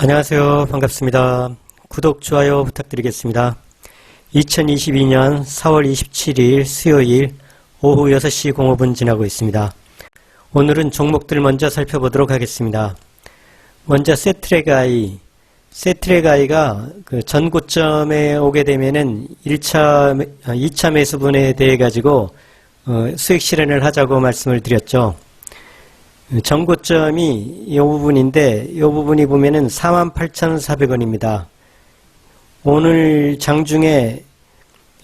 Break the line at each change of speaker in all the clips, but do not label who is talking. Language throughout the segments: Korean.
안녕하세요. 반갑습니다. 구독, 좋아요 부탁드리겠습니다. 2022년 4월 27일 수요일 오후 6시 05분 지나고 있습니다. 오늘은 종목들 먼저 살펴보도록 하겠습니다. 먼저 세트레가이가 그 전고점에 오게 되면은 2차 매수분에 대해 가지고 수익 실현을 하자고 말씀을 드렸죠. 전고점이 이 부분인데 이 부분이 보면은 48,400원입니다. 오늘 장중에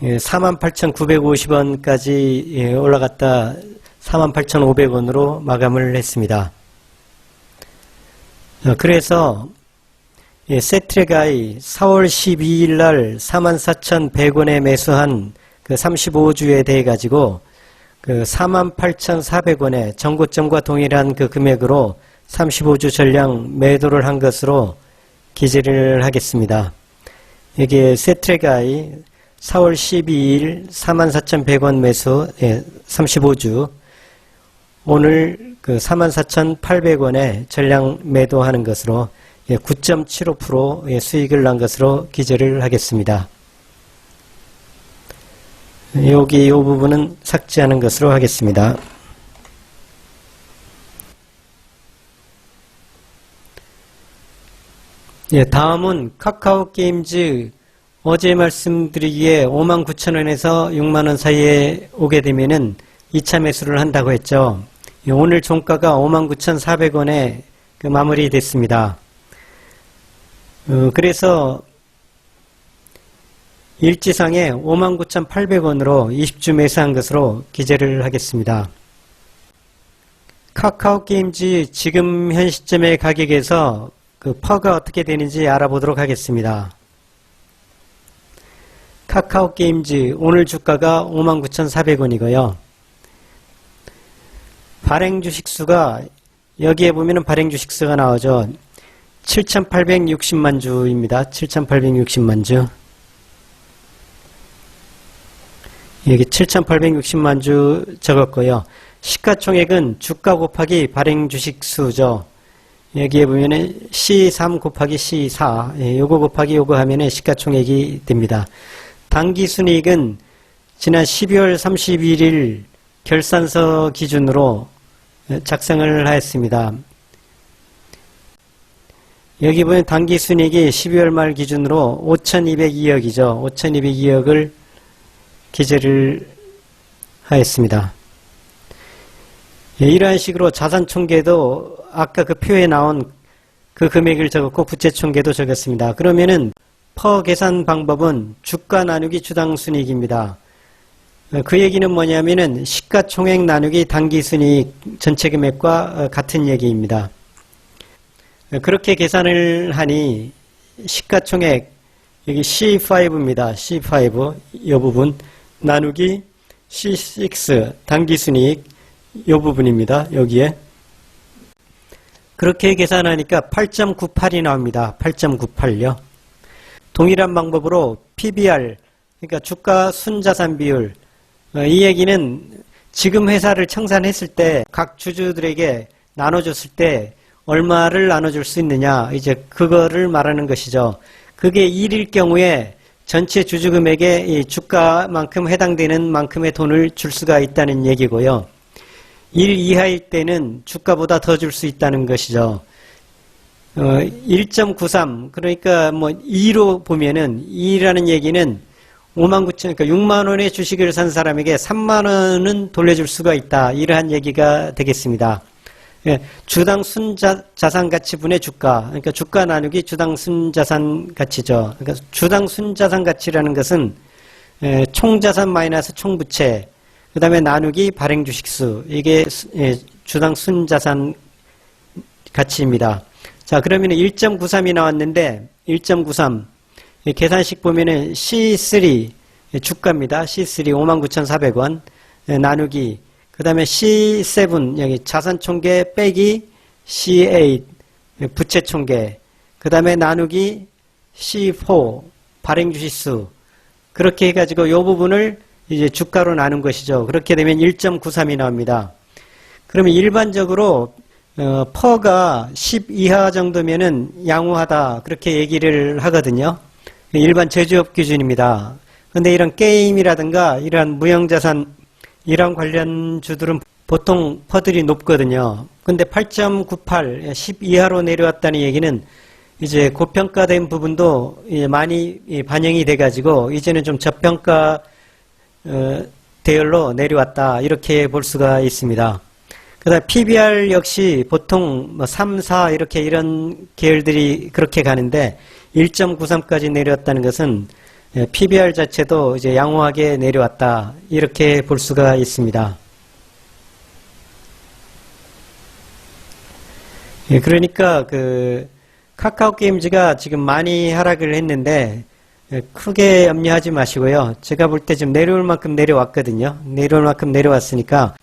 48,950원까지 올라갔다 48,500원으로 마감을 했습니다. 그래서 세트레가이 4월 12일 날 44,100원에 매수한 그 35주에 대해 가지고 그 48,400원에 전고점과 동일한 그 금액으로 35주 전량 매도를 한 것으로 기재를 하겠습니다. 여기에 세트레가이 4월 12일 44,100원 매수 35주 오늘 그 44,800원에 전량 매도하는 것으로 9.75% 수익을 난 것으로 기재를 하겠습니다. 여기 이 부분은 삭제하는 것으로 하겠습니다. 다음은 카카오게임즈 어제 말씀드리기에 59,000원에서 6만원 사이에 오게 되면은 2차 매수를 한다고 했죠. 오늘 종가가 59,400원에 그 마무리됐습니다. 그래서 일지상에 59,800원으로 20주 매수한 것으로 기재를 하겠습니다. 카카오게임즈 지금 현 시점의 가격에서 그 퍼가 어떻게 되는지 알아보도록 하겠습니다. 카카오게임즈 오늘 주가가 59,400원이고요. 발행 주식수가 여기에 보면은 발행 주식수가 나오죠. 7,860만 주입니다. 7,860만 주. 여기 7,860만 주 적었고요. 시가총액은 주가 곱하기 발행 주식수죠. 여기에 보면은 C3 곱하기 C4 요거 곱하기 요거 하면은 시가총액이 됩니다. 당기순이익은 지난 12월 31일 결산서 기준으로 작성을 하였습니다. 여기 보면 당기순이익이 12월 말 기준으로 5,202억이죠. 5,202억을 기재를 하였습니다. 이러한 식으로 자산총계도 아까 그 표에 나온 그 금액을 적었고 부채총계도 적었습니다. 그러면은 퍼 계산 방법은 주가 나누기 주당 순이익입니다. 그 얘기는 뭐냐면은 시가총액 나누기 당기순이익 전체 금액과 같은 얘기입니다. 그렇게 계산을 하니 시가총액 여기 C5입니다. C5 이 부분 나누기 C6 당기순이익 이 부분입니다. 여기에 그렇게 계산하니까 8.98이 나옵니다. 8.98요. 동일한 방법으로 PBR 그러니까 주가 순자산 비율 이 얘기는 지금 회사를 청산했을 때 각 주주들에게 나눠줬을 때 얼마를 나눠줄 수 있느냐 이제 그거를 말하는 것이죠. 그게 1일 경우에 전체 주주금액의 이 주가만큼 해당되는 만큼의 돈을 줄 수가 있다는 얘기고요. 1 이하일 때는 주가보다 더 줄 수 있다는 것이죠. 1.93 그러니까 뭐 2로 보면은 2라는 얘기는 59,000 그러니까 6만 원의 주식을 산 사람에게 3만 원은 돌려줄 수가 있다. 이러한 얘기가 되겠습니다. 주당 순자산가치분의 주가 그러니까 주가 나누기 주당 순자산가치죠. 그러니까 주당 순자산가치라는 것은 총자산 마이너스 총부채 그 다음에 나누기 발행주식수 이게 주당 순자산 가치입니다. 자 그러면 1.93이 나왔는데 1.93 계산식 보면은 C3 주가입니다. C3 59,400원 나누기 그 다음에 C7 여기 자산총계 빼기 C8 부채총계 그 다음에 나누기 C4 발행주식수 그렇게 해가지고 이 부분을 이제 주가로 나눈 것이죠. 그렇게 되면 1.93이 나옵니다. 그러면 일반적으로 퍼가 10 이하 정도면은 양호하다 그렇게 얘기를 하거든요. 일반 제조업 기준입니다. 근데 이런 게임이라든가 이런 무형자산 이런 관련주들은 보통 퍼들이 높거든요. 근데 8.98, 10 이하로 내려왔다는 얘기는 이제 고평가된 부분도 많이 반영이 돼가지고 이제는 좀 저평가 대열로 내려왔다 이렇게 볼 수가 있습니다. 그다음 PBR 역시 보통 3, 4 이렇게 이런 계열들이 그렇게 가는데 1.93까지 내려왔다는 것은 PBR 자체도 이제 양호하게 내려왔다 이렇게 볼 수가 있습니다. 그러니까 카카오 게임즈가 지금 많이 하락을 했는데 크게 염려하지 마시고요. 제가 볼 때 지금 내려올 만큼 내려왔거든요. 내려올 만큼 내려왔으니까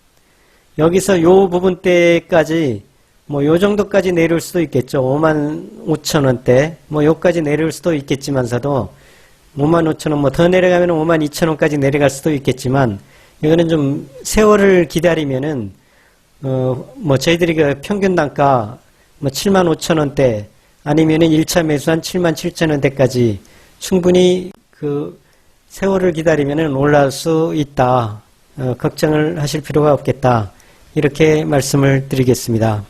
여기서 요 부분대까지 요 정도까지 내려올 수도 있겠죠. 55,000원대 요까지 내려올 수도 있겠지만서도 55,000원 더 내려가면 52,000원까지 내려갈 수도 있겠지만 이거는 좀 세월을 기다리면은 저희들이 평균 단가 75,000원대 아니면은 1차 매수한 77,000원대까지 충분히 세월을 기다리면은 올라올 수 있다. 걱정을 하실 필요가 없겠다. 이렇게 말씀을 드리겠습니다.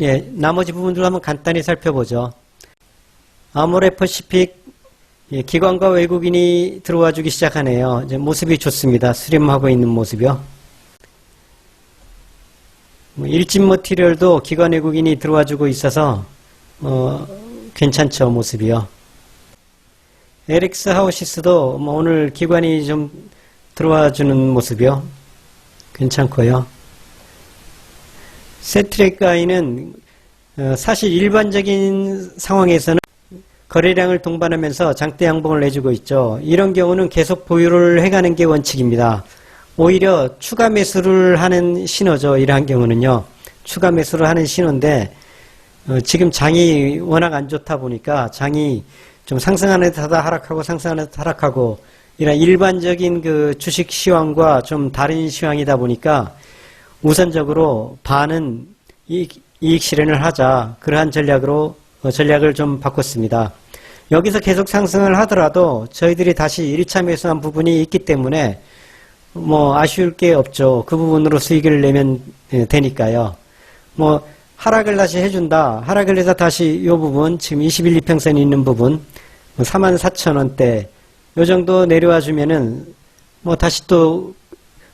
예, 나머지 부분들 한번 간단히 살펴보죠. 아모레퍼시픽 기관과 외국인이 들어와 주기 시작하네요. 이제 모습이 좋습니다. 수렴하고 있는 모습이요. 일진 머티리얼도 기관 외국인이 들어와 주고 있어서 괜찮죠, 모습이요. LX 하우시스도 오늘 기관이 좀 들어와 주는 모습이요. 괜찮고요. 세트랙가이는 사실 일반적인 상황에서는 거래량을 동반하면서 장대 양봉을 내주고 있죠. 이런 경우는 계속 보유를 해가는 게 원칙입니다. 오히려 추가 매수를 하는 신호죠. 이러한 경우는요. 추가 매수를 하는 신호인데 지금 장이 워낙 안 좋다 보니까 장이 좀 상승하는 듯하다 하락하고 상승하는 듯 하락하고 이런 일반적인 주식 시황과 좀 다른 시황이다 보니까 우선적으로 반은 이익 실현을 하자 그러한 전략을 좀 바꿨습니다. 여기서 계속 상승을 하더라도 저희들이 다시 1차 매수한 부분이 있기 때문에 아쉬울 게 없죠. 그 부분으로 수익을 내면 되니까요. 하락을 다시 해준다. 하락을 해서 다시 이 부분 지금 21, 2평선이 있는 부분 44,000원대 요 정도 내려와 주면은 다시 또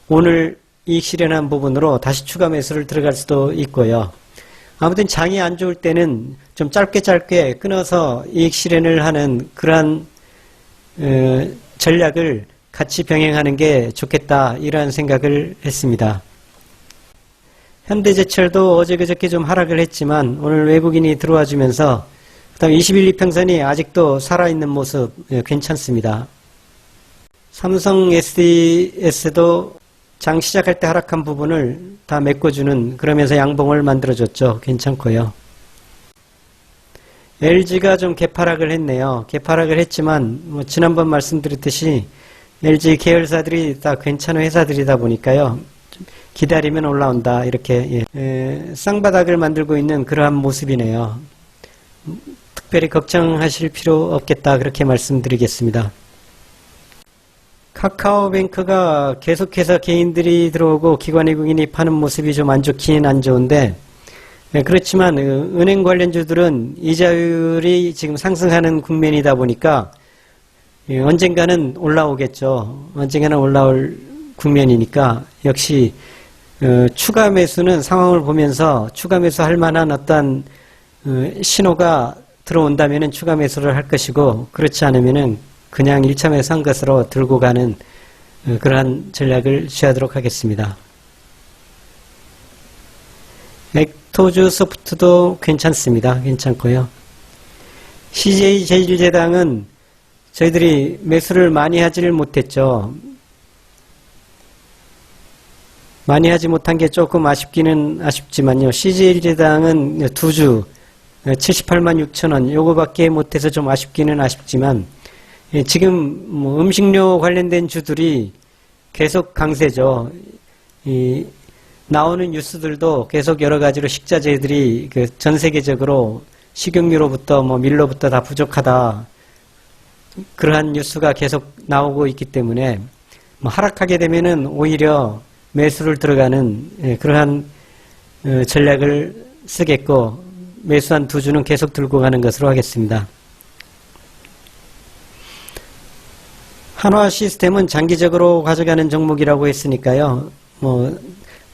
오늘 이익 실현한 부분으로 다시 추가 매수를 들어갈 수도 있고요. 아무튼 장이 안 좋을 때는 좀 짧게 끊어서 이익 실현을 하는 그러한 전략을 같이 병행하는 게 좋겠다 이러한 생각을 했습니다. 현대제철도 어제 그저께 좀 하락을 했지만 오늘 외국인이 들어와 주면서 그다음 21, 2평선이 아직도 살아있는 모습 괜찮습니다. 삼성 SDS도 장 시작할 때 하락한 부분을 다 메꿔주는 그러면서 양봉을 만들어줬죠. 괜찮고요. LG가 좀 개파락을 했네요. 개파락을 했지만 지난번 말씀드렸듯이 LG 계열사들이 다 괜찮은 회사들이다 보니까요. 기다리면 올라온다 이렇게 쌍바닥을 만들고 있는 그러한 모습이네요. 특별히 걱정하실 필요 없겠다 그렇게 말씀드리겠습니다. 카카오뱅크가 계속해서 개인들이 들어오고 기관 외국인이 파는 모습이 좀 안 좋긴 안 좋은데 그렇지만 은행 관련주들은 이자율이 지금 상승하는 국면이다 보니까 언젠가는 올라오겠죠. 언젠가는 올라올 국면이니까 역시 추가 매수는 상황을 보면서 추가 매수할 만한 어떤 신호가 들어온다면 추가 매수를 할 것이고 그렇지 않으면 그냥 1차 매수한 것으로 들고 가는 그러한 전략을 취하도록 하겠습니다. 액토주 소프트도 괜찮습니다. 괜찮고요. CJ 제일제당은 저희들이 매수를 많이 하지를 못했죠. 많이 하지 못한 게 조금 아쉽기는 아쉽지만요. CJ제당은 두 주 786,000원 요거밖에 못해서 좀 아쉽기는 아쉽지만 지금 음식료 관련된 주들이 계속 강세죠. 나오는 뉴스들도 계속 여러 가지로 식자재들이 전 세계적으로 식용유로부터 밀로부터 다 부족하다. 그러한 뉴스가 계속 나오고 있기 때문에 하락하게 되면은 오히려 매수를 들어가는 그러한 전략을 쓰겠고 매수한 두 주는 계속 들고 가는 것으로 하겠습니다. 한화 시스템은 장기적으로 가져가는 종목이라고 했으니까요.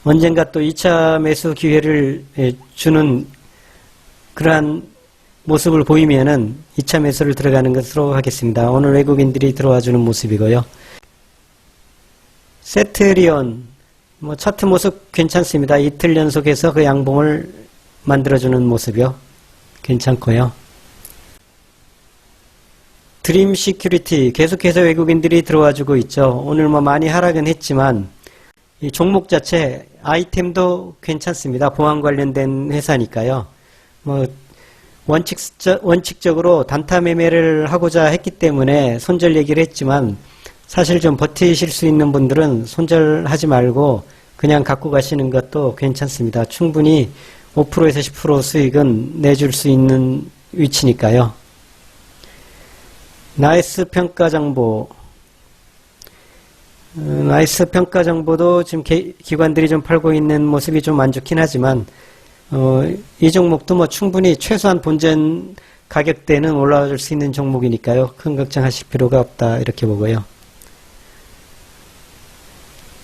언젠가 또 2차 매수 기회를 주는 그러한 모습을 보이면은 2차 매수를 들어가는 것으로 하겠습니다. 오늘 외국인들이 들어와 주는 모습이고요. 세트리온 차트 모습 괜찮습니다. 이틀 연속해서 그 양봉을 만들어주는 모습이요. 괜찮고요. 드림 시큐리티 계속해서 외국인들이 들어와 주고 있죠. 오늘 많이 하락은 했지만 이 종목 자체 아이템도 괜찮습니다. 보안 관련된 회사니까요. 원칙적으로 단타 매매를 하고자 했기 때문에 손절 얘기를 했지만 사실 좀 버티실 수 있는 분들은 손절하지 말고 그냥 갖고 가시는 것도 괜찮습니다. 충분히 5%에서 10% 수익은 내줄 수 있는 위치니까요. 나이스 평가정보. 나이스 평가정보도 지금 기관들이 좀 팔고 있는 모습이 좀 안 좋긴 하지만 이 종목도 충분히 최소한 본전 가격대는 올라와 줄 수 있는 종목이니까요. 큰 걱정하실 필요가 없다 이렇게 보고요.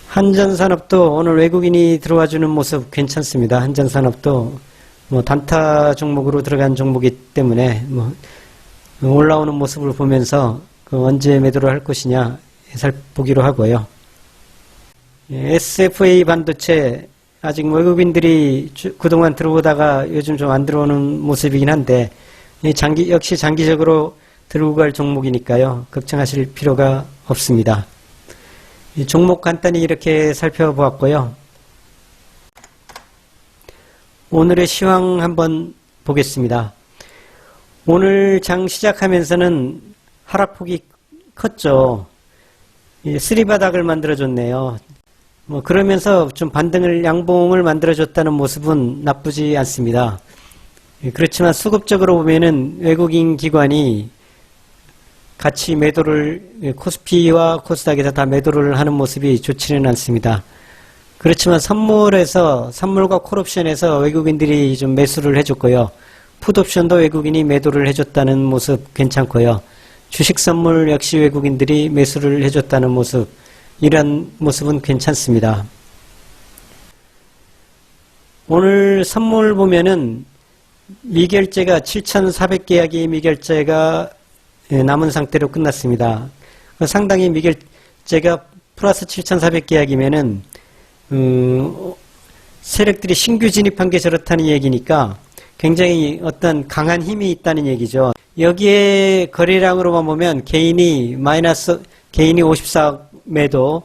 한전산업도 오늘 외국인이 들어와 주는 모습 괜찮습니다. 한전산업도 단타 종목으로 들어간 종목이기 때문에 올라오는 모습을 보면서 언제 매도를 할 것이냐 살펴보기로 하고요. SFA 반도체 아직 외국인들이 그동안 들어오다가 요즘 좀 안 들어오는 모습이긴 한데 역시 장기적으로 들고 갈 종목이니까요. 걱정하실 필요가 없습니다. 이 종목 간단히 이렇게 살펴보았고요. 오늘의 시황 한번 보겠습니다. 오늘 장 시작하면서는 하락폭이 컸죠. 쓰리바닥을 만들어줬네요. 그러면서 좀 양봉을 만들어줬다는 모습은 나쁘지 않습니다. 그렇지만 수급적으로 보면은 외국인 기관이 같이 매도를 코스피와 코스닥에서 다 매도를 하는 모습이 좋지는 않습니다. 그렇지만 선물과 콜옵션에서 외국인들이 좀 매수를 해줬고요. 풋옵션도 외국인이 매도를 해줬다는 모습 괜찮고요. 주식 선물 역시 외국인들이 매수를 해줬다는 모습, 이런 모습은 괜찮습니다. 오늘 선물 보면은 미결제가 7,400계약이 미결제가 남은 상태로 끝났습니다. 상당히 미결제가 플러스 7,400계약이면은 세력들이 신규 진입한 게 저렇다는 얘기니까 굉장히 어떤 강한 힘이 있다는 얘기죠. 여기에 거래량으로만 보면 개인이 54억 매도,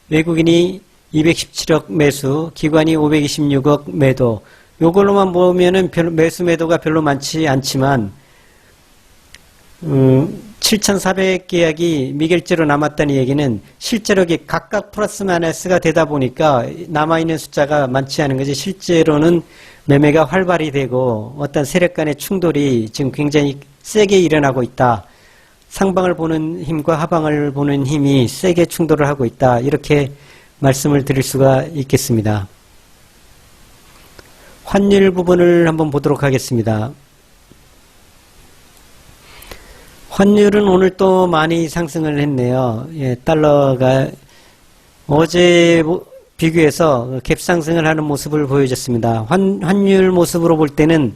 외국인이 217억 매수, 기관이 526억 매도. 요걸로만 보면은 매수 매도가 별로 많지 않지만 7,400계약이 미결제로 남았다는 얘기는 실제로 각각 플러스 마이너스가 되다 보니까 남아있는 숫자가 많지 않은 거지, 실제로는 매매가 활발히 되고 어떤 세력 간의 충돌이 지금 굉장히 세게 일어나고 있다. 상방을 보는 힘과 하방을 보는 힘이 세게 충돌을 하고 있다. 이렇게 말씀을 드릴 수가 있겠습니다. 환율 부분을 한번 보도록 하겠습니다. 환율은 오늘 또 많이 상승을 했네요. 달러가 어제 비교해서 갭상승을 하는 모습을 보여줬습니다. 환율 모습으로 볼 때는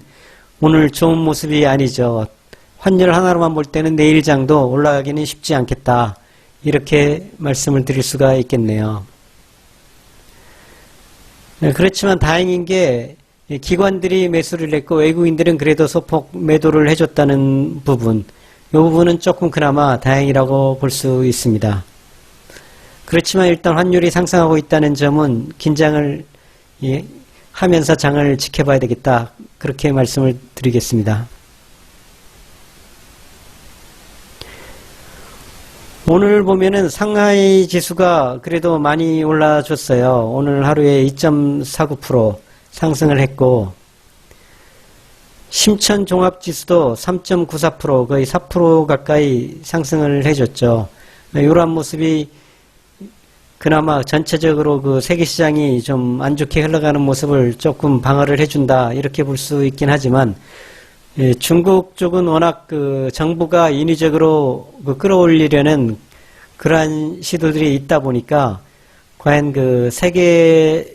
오늘 좋은 모습이 아니죠. 환율 하나로만 볼 때는 내일장도 올라가기는 쉽지 않겠다. 이렇게 말씀을 드릴 수가 있겠네요. 그렇지만 다행인 게 기관들이 매수를 했고 외국인들은 그래도 소폭 매도를 해줬다는 부분, 이 부분은 조금 그나마 다행이라고 볼 수 있습니다. 그렇지만 일단 환율이 상승하고 있다는 점은 긴장을 하면서 장을 지켜봐야 되겠다. 그렇게 말씀을 드리겠습니다. 오늘 보면은 상하이 지수가 그래도 많이 올라줬어요. 오늘 하루에 2.49% 상승을 했고, 심천 종합지수도 3.94% 거의 4% 가까이 상승을 해줬죠. 이러한 모습이 그나마 전체적으로 그 세계시장이 좀 안 좋게 흘러가는 모습을 조금 방어를 해준다 이렇게 볼 수 있긴 하지만, 중국 쪽은 워낙 그 정부가 인위적으로 그 끌어올리려는 그러한 시도들이 있다 보니까 과연 그 세계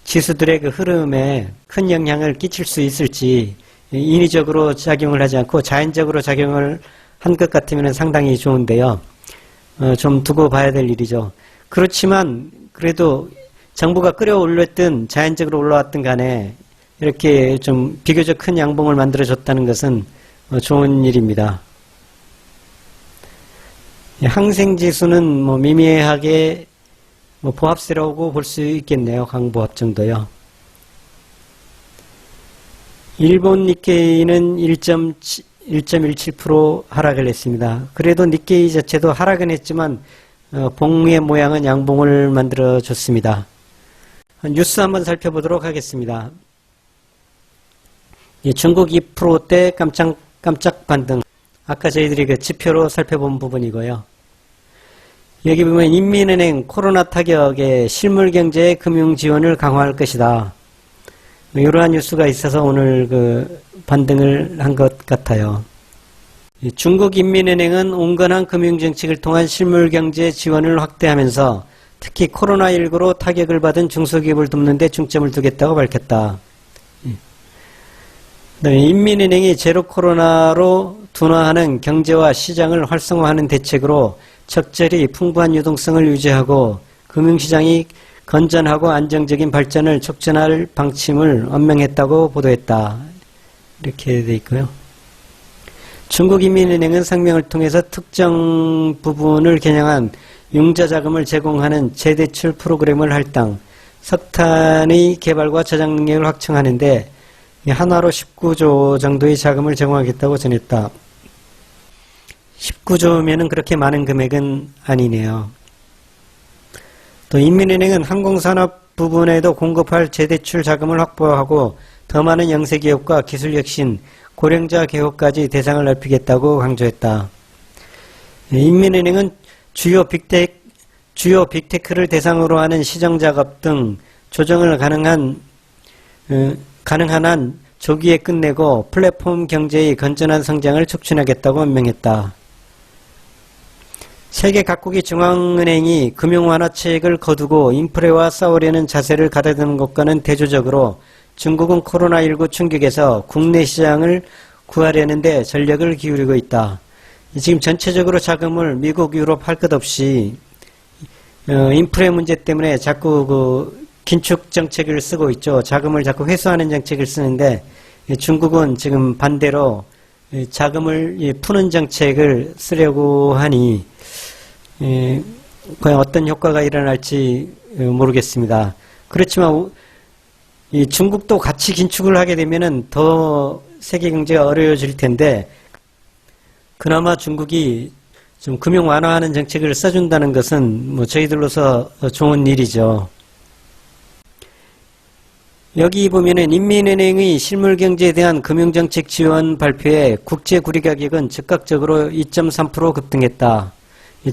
지수들의 그 흐름에 큰 영향을 끼칠 수 있을지, 인위적으로 작용을 하지 않고 자연적으로 작용을 한 것 같으면 상당히 좋은데요. 좀 두고 봐야 될 일이죠. 그렇지만 그래도 정부가 끌어올렸든 자연적으로 올라왔든 간에 이렇게 좀 비교적 큰 양봉을 만들어줬다는 것은 좋은 일입니다. 항생지수는 뭐 미미하게 뭐 보합세라고 볼 수 있겠네요. 강보합 정도요. 일본 니케이는 1.17% 하락을 했습니다. 그래도 니케이 자체도 하락은 했지만 봉의 모양은 양봉을 만들어줬습니다. 뉴스 한번 살펴보도록 하겠습니다. 중국 2%대 깜짝 반등. 아까 저희들이 그 지표로 살펴본 부분이고요. 여기 보면 인민은행 코로나 타격에 실물경제의 금융지원을 강화할 것이다. 이러한 뉴스가 있어서 오늘 그 반등을 한 것 같아요. 중국 인민은행은 온건한 금융정책을 통한 실물경제 지원을 확대하면서 특히 코로나19로 타격을 받은 중소기업을 돕는 데 중점을 두겠다고 밝혔다. 인민은행이 제로 코로나로 둔화하는 경제와 시장을 활성화하는 대책으로 적절히 풍부한 유동성을 유지하고 금융시장이 건전하고 안정적인 발전을 촉진할 방침을 언명했다고 보도했다. 이렇게 돼 있고요. 중국인민은행은 성명을 통해서 특정 부분을 겨냥한 융자자금을 제공하는 재대출 프로그램을 할당, 석탄의 개발과 저장 능력을 확충하는데 하나로 19조 정도의 자금을 제공하겠다고 전했다. 19조면은 그렇게 많은 금액은 아니네요. 또 인민은행은 항공산업 부분에도 공급할 재대출 자금을 확보하고 더 많은 영세기업과 기술혁신, 고령자 개호까지 대상을 넓히겠다고 강조했다. 인민은행은 주요 빅테크를 대상으로 하는 시정작업 등 조정을 가능한 한 조기에 끝내고 플랫폼 경제의 건전한 성장을 촉진하겠다고 언명했다. 세계 각국의 중앙은행이 금융완화책을 거두고 인플레와 싸우려는 자세를 가다듬는 것과는 대조적으로 중국은 코로나19 충격에서 국내 시장을 구하려는 데 전력을 기울이고 있다. 지금 전체적으로 자금을 미국, 유럽 할 것 없이 인플레 문제 때문에 자꾸 그 긴축 정책을 쓰고 있죠. 자금을 자꾸 회수하는 정책을 쓰는데 중국은 지금 반대로 자금을 푸는 정책을 쓰려고 하니 과연 어떤 효과가 일어날지 모르겠습니다. 그렇지만 이 중국도 같이 긴축을 하게 되면은 더 세계 경제가 어려워질 텐데 그나마 중국이 좀 금융 완화하는 정책을 써준다는 것은 뭐 저희들로서 좋은 일이죠. 여기 보면은 인민은행의 실물경제에 대한 금융정책 지원 발표에 국제 구리 가격은 즉각적으로 2.3% 급등했다.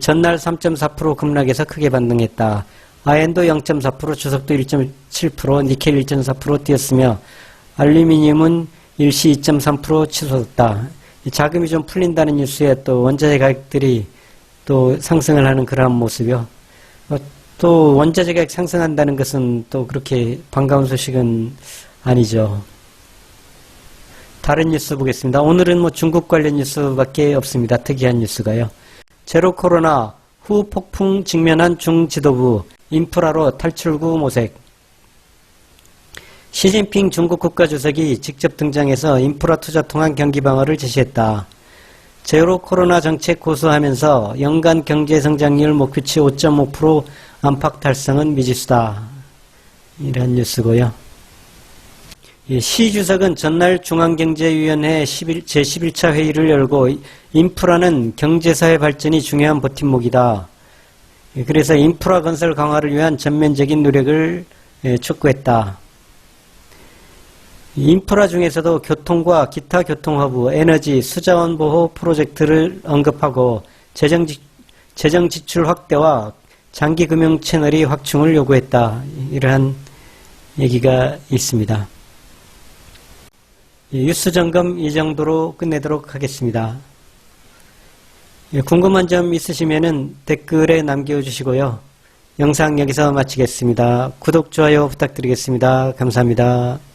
전날 3.4% 급락해서 크게 반등했다. 아엔도 0.4%, 주석도 1.7%, 니켈 1.4% 뛰었으며 알루미늄은 일시 2.3% 치솟았다. 자금이 좀 풀린다는 뉴스에 또 원자재 가격들이 또 상승을 하는 그러한 모습이요. 또 원자재 가격 상승한다는 것은 또 그렇게 반가운 소식은 아니죠. 다른 뉴스 보겠습니다. 오늘은 뭐 중국 관련 뉴스밖에 없습니다. 특이한 뉴스가요. 제로 코로나 후 폭풍 직면한 중지도부, 인프라로 탈출구 모색. 시진핑 중국 국가주석이 직접 등장해서 인프라 투자 통한 경기 방어를 제시했다. 제로 코로나 정책 고수하면서 연간 경제 성장률 목표치 5.5% 안팎 달성은 미지수다. 이런 뉴스고요. 시 주석은 전날 중앙경제위원회 제11차 회의를 열고 인프라는 경제사회 발전이 중요한 버팀목이다. 그래서 인프라 건설 강화를 위한 전면적인 노력을 촉구했다. 인프라 중에서도 교통과 기타 교통허브, 에너지, 수자원 보호 프로젝트를 언급하고 재정 지출 확대와 장기 금융 채널의 확충을 요구했다. 이러한 얘기가 있습니다. 뉴스 점검 이 정도로 끝내도록 하겠습니다. 궁금한 점 있으시면 댓글에 남겨주시고요. 영상 여기서 마치겠습니다. 구독, 좋아요 부탁드리겠습니다. 감사합니다.